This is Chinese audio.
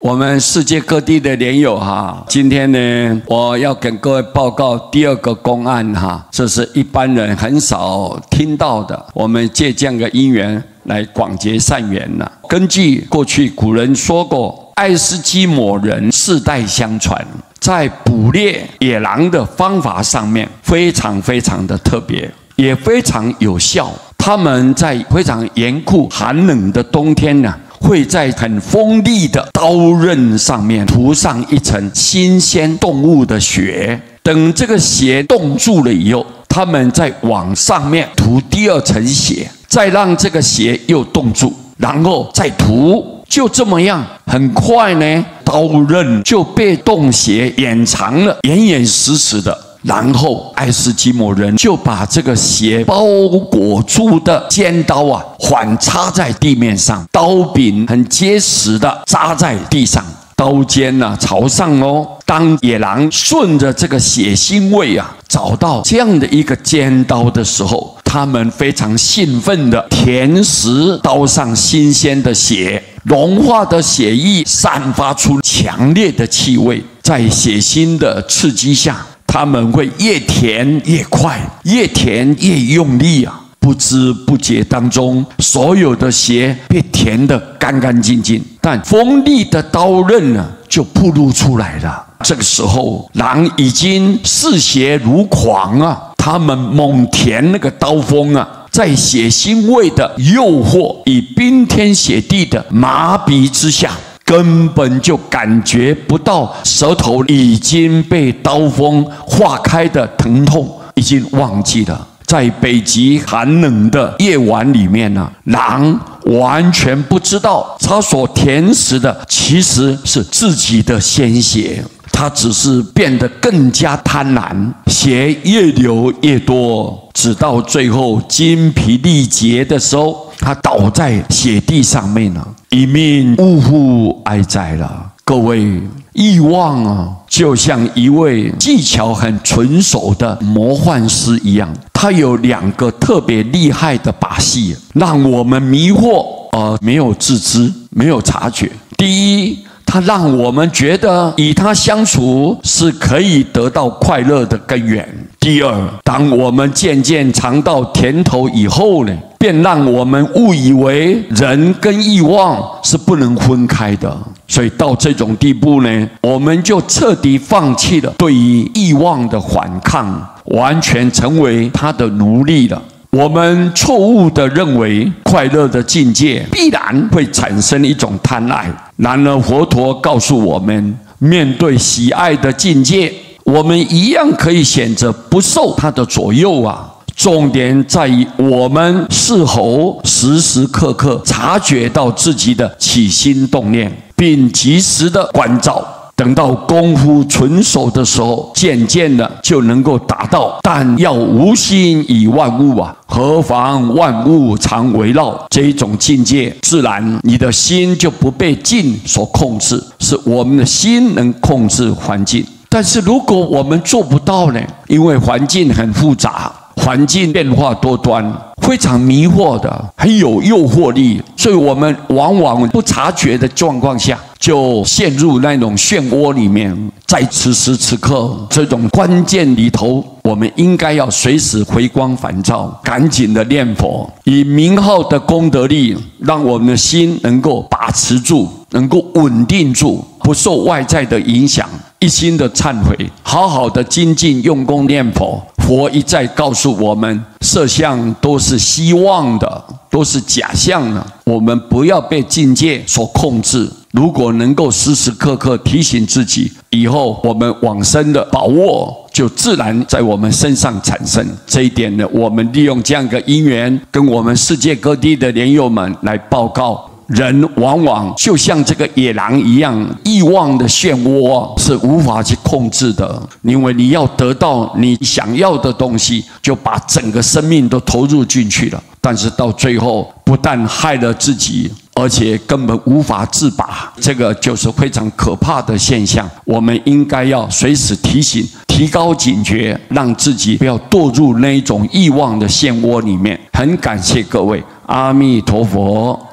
我们世界各地的莲友哈，今天呢，我要跟各位报告第二个公案哈，这是一般人很少听到的。我们借这样的因缘来广结善缘了。根据过去古人说过，爱斯基摩人世代相传，在捕猎野狼的方法上面非常的特别，也非常有效。他们在非常严酷寒冷的冬天呢，会在很锋利的刀刃上面涂上一层新鲜动物的血，等这个血冻住了以后，他们再往上面涂第二层血，再让这个血又冻住，然后再涂，就这么样，很快呢，刀刃就被冻血掩藏了，严实的。然后爱斯基摩人就把这个血包裹住的尖刀啊，缓插在地面上，刀柄很结实的扎在地上，刀尖啊朝上哦。当野狼顺着这个血腥味啊，找到这样的一个尖刀的时候，他们非常兴奋的舔食刀上新鲜的血，融化的血液散发出强烈的气味，在血腥的刺激下，他们会越舔越快，越舔越用力啊！不知不觉当中，所有的血被舔得干净净，但锋利的刀刃呢，就暴露出来了。这个时候，狼已经嗜血如狂啊！他们猛舔那个刀锋啊，在血腥味的诱惑与冰天雪地的麻痹之下，根本就感觉不到舌头已经被刀锋划开的疼痛，已经忘记了。在北极寒冷的夜晚里面呢，狼完全不知道他所舔食的其实是自己的鲜血，他只是变得更加贪婪，血越流越多，直到最后精疲力竭的时候，他倒在血地上面了，一命呜呼哀哉了。各位，欲望啊，就像一位技巧很纯熟的魔幻师一样，他有两个特别厉害的把戏，让我们迷惑没有自知，没有察觉。第一，他让我们觉得与他相处是可以得到快乐的根源。第二，当我们渐渐尝到甜头以后呢，便让我们误以为人跟欲望是不能分开的。所以到这种地步呢，我们就彻底放弃了对于欲望的反抗，完全成为他的奴隶了。我们错误地认为快乐的境界必然会产生一种贪爱，然而佛陀告诉我们，面对喜爱的境界，我们一样可以选择不受它的左右啊。重点在于我们是否时时刻刻察觉到自己的起心动念，并及时的关照。等到功夫纯熟的时候，渐渐的就能够达到但要无心以万物啊，何妨万物常围绕这一种境界，自然你的心就不被境所控制，是我们的心能控制环境。但是如果我们做不到呢？因为环境很复杂，环境变化多端，非常迷惑的，很有诱惑力，所以我们往往不察觉的状况下，就陷入那种漩涡里面。在此时此刻这种关键里头，我们应该要随时回光返照，赶紧的念佛，以名号的功德力，让我们的心能够把持住，能够稳定住，不受外在的影响，一心的忏悔，好好的精进用功念佛。佛一再告诉我们，色相都是希望的，都是假象的，我们不要被境界所控制。如果能够时时刻刻提醒自己，以后我们往生的把握就自然在我们身上产生。这一点呢，我们利用这样一个因缘，跟我们世界各地的莲友们来报告。人往往就像这个野狼一样，欲望的漩涡是无法去控制的，因为你要得到你想要的东西，就把整个生命都投入进去了，但是到最后不但害了自己，而且根本无法自拔，这个就是非常可怕的现象。我们应该要随时提醒，提高警觉，让自己不要堕入那一种欲望的漩涡里面。很感谢各位，阿弥陀佛。